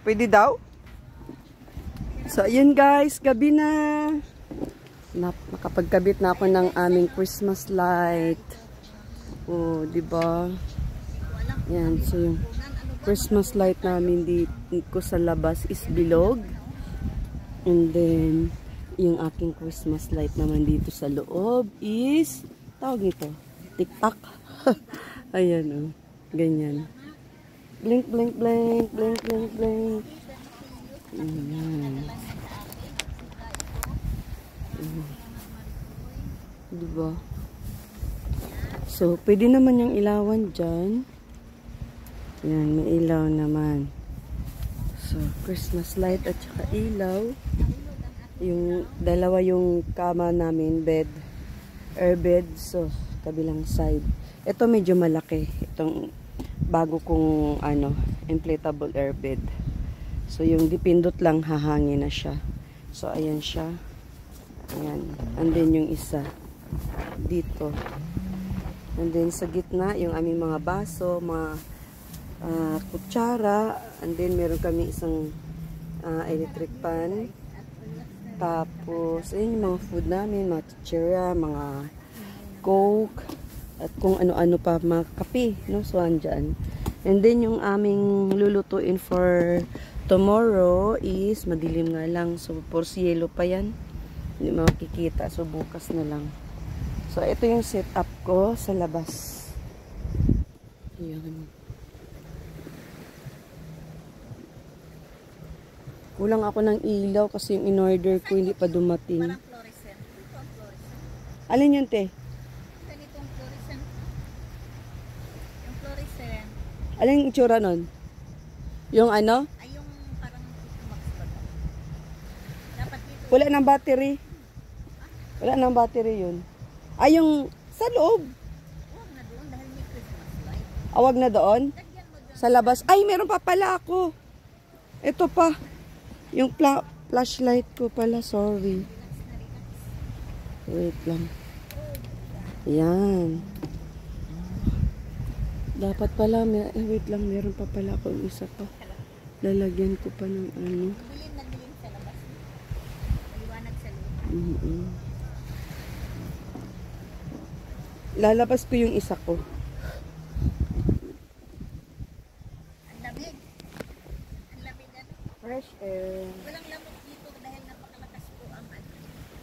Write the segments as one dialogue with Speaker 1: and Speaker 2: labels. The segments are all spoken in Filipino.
Speaker 1: Pwede daw? So, ayun guys, gabi na. Makapagkabit na ako ng aming Christmas light. Oh, diba? Yan, so yung Christmas light namin dito sa labas is bilog. And then, yung aking Christmas light naman dito sa loob is, tawag nito, TikTok. Ayan, oh. Ganyan. Blink, blink, blink, blink, blink, blink. Ayan. Diba? So, pwede naman yung ilawan dyan. Yan, may ilaw naman. So, Christmas light at saka ilaw. Yung dalawa yung kama namin, bed. Airbed. So, kabilang side. Ito medyo malaki. Itong bago kong inflatable airbed. So, yung dipindot lang, hahangin na siya. So, ayan siya. Ayan. And then, yung isa dito. And then, sa gitna, yung aming mga baso, mga kutsara. And then, meron kami isang electric pan. Tapos, ayun yung mga food namin, mga chichira, mga coke, at kung ano-ano pa, mga kape, no? So, andyan. And then, yung aming lulutuin for tomorrow is, madilim nga lang. So, porsyelo pa yan. Hindi makikita. So, bukas na lang. So, ito yung setup ko sa labas. Ayan. Kulang ako ng ilaw kasi yung in-order ko hindi pa dumating. Alin yun, te?
Speaker 2: Ganitong fluorescent. Yung fluorescent.
Speaker 1: Alin yung itsura nun? Yung ano?
Speaker 2: Ay, yung parang Max ba? Dapat dito.
Speaker 1: Wala ng battery. Wala ng battery yun. Ay, yung sa loob.
Speaker 2: Huwag na doon dahil may Christmas light.
Speaker 1: Awag na doon?
Speaker 2: Lagyan mo doon.
Speaker 1: Sa labas. Ay, meron pa pala ako. Ito pa. Yung flashlight ko pala. Sorry. Wait lang. Yan. Dapat pala, wait lang, meron pa pala ako isa pa. Lalagyan ko pa ng ano.
Speaker 2: Nagbilin sa labas. Maliwanag sa loob.
Speaker 1: Lalabas ko yung isa ko.
Speaker 2: Ang lamig. Ang lamig ano?
Speaker 1: Fresh air.
Speaker 2: Walang lamig dito dahil napakalakas po ang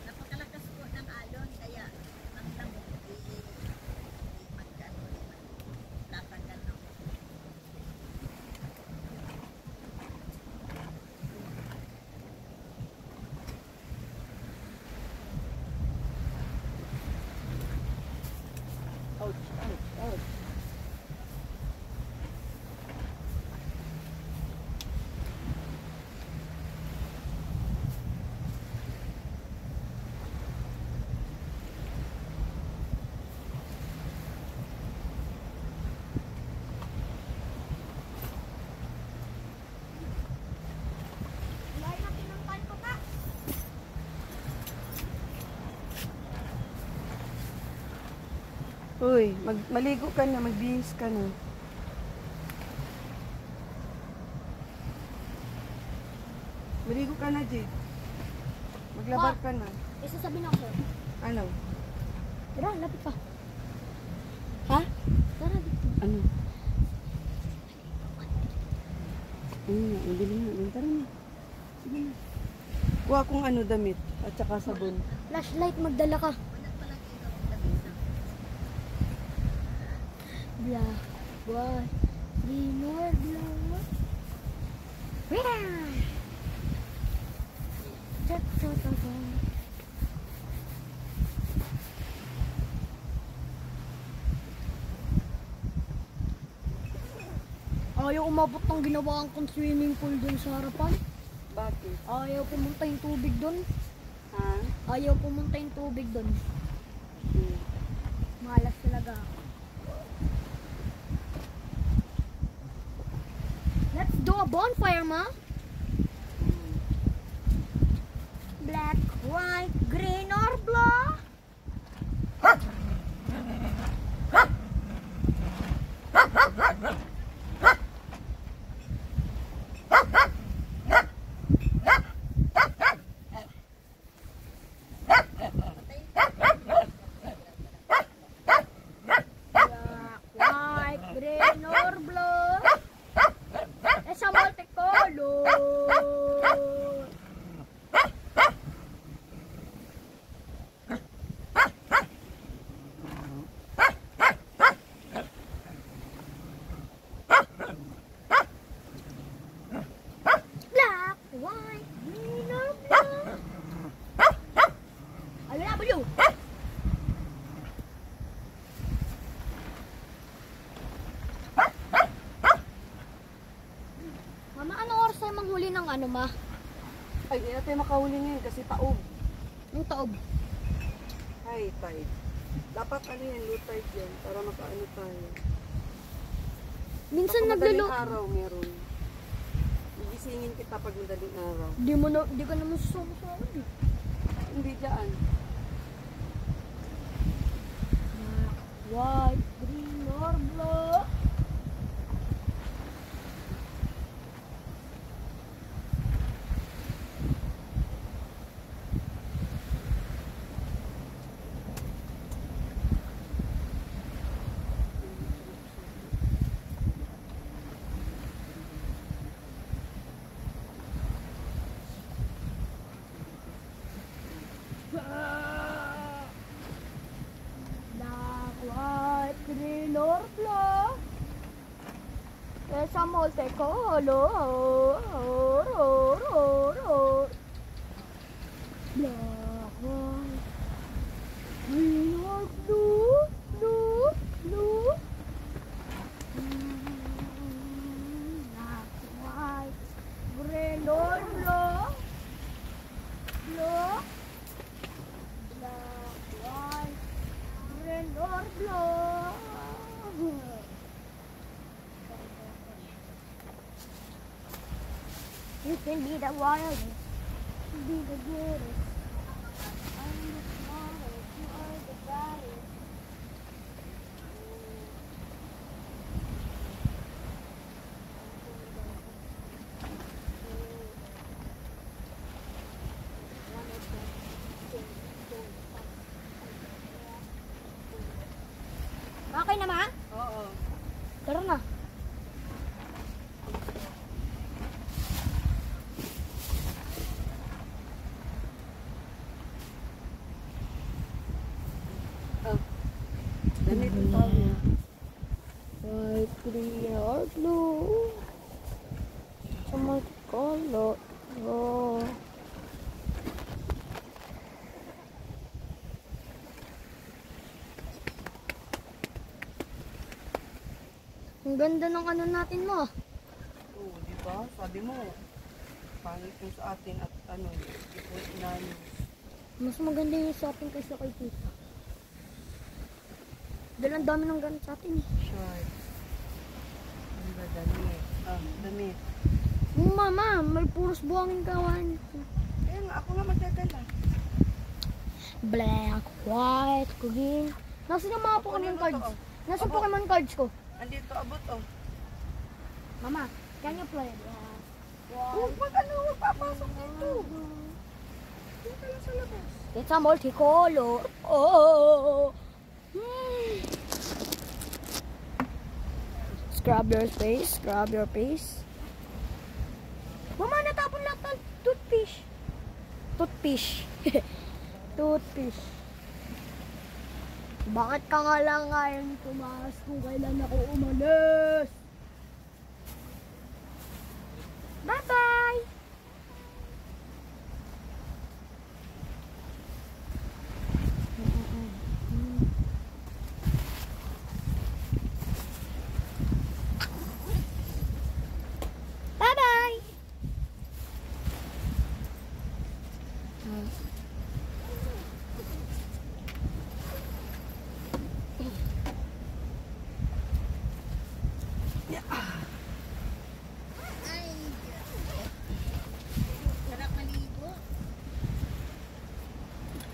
Speaker 2: napakalakas po ng alon kaya ang lamig magkano tatagal na.
Speaker 1: Ouch, ouch, ouch. Uy, maligo ka na, magbihis ka na. Maligo ka na, Jade. Maglabar ka na.
Speaker 3: Isa sabihin ako.
Speaker 1: Ano?
Speaker 3: Tara, lapit pa. Ha? Tara, dito.
Speaker 1: Ano? Ang bilis na. Tara na. Sige na. Kuha kung ano damit at saka sabon.
Speaker 3: Flashlight, magdala ka. Black, white, green or blue. Ayaw umabot ng ginawa kong swimming pool dun sa harapan.
Speaker 1: Bakit?
Speaker 3: Ayaw pumunta yung tubig dun.
Speaker 1: Ha?
Speaker 3: Ayaw pumunta yung tubig dun. Malas talaga. Let's do a bonfire, ma. Black, white, green, or blue? tayo manghuli ng ano, ma?
Speaker 1: Ay, hindi natin makahuli ngayon kasi taob.
Speaker 3: Yung taob.
Speaker 1: High tide. Dapat ano yan, low tide yan, para makaano tayo.
Speaker 3: Minsan
Speaker 1: Pag madaling
Speaker 3: naglalo.
Speaker 1: araw meron. Igisingin kita pag madaling araw.
Speaker 3: Di ka naman susama sa akin eh.
Speaker 1: Hindi dyan.
Speaker 3: White, green, or blue. Black, white, green, or blue. There's a multicolor. Black, white, green, or blue. Blue, blue. Black, white, green, or blue. Blue. Black, white, green, or blue. You can be the wildest, be the greatest. I'm the smartest, you are the baddest. Okay na, ma?
Speaker 1: Oo.
Speaker 3: Tara na.
Speaker 1: Ganito tayo.
Speaker 3: White, green, or blue. Sa multicolor. Oh. Ang ganda ng ano natin, mo.
Speaker 1: Oo, di ba? Sabi mo, pangit yung sa atin at ano, ito inano.
Speaker 3: Mas maganda yung sa atin kaysa kay tita. Dahil ang dami ng ganit sa atin eh.
Speaker 1: Short. Ang damit. Damit.
Speaker 3: Mama, may puros buhangin kawan.
Speaker 1: Kaya nga, ako nga magdadala.
Speaker 3: Black, white, green. Nasaan yung mga Pokemon cards? Nasaan
Speaker 1: Abo.
Speaker 3: Pokemon cards ko?
Speaker 1: Andito, abot oh.
Speaker 3: Mama, can you play?
Speaker 1: Huwag huwag papasok dito. Dito ka lang sa labas.
Speaker 3: It's a multicolor. Oh. Scrub your face. Scrub your face. Mama, natapon lahat ng toothpick. Toothpick. Toothpick. Bakit ka nga lang ngayon tumaas kung kailan ako umalis? Bye-bye! Bye-bye!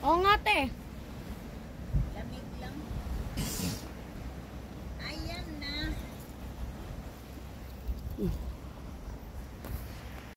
Speaker 3: Oo nga, te.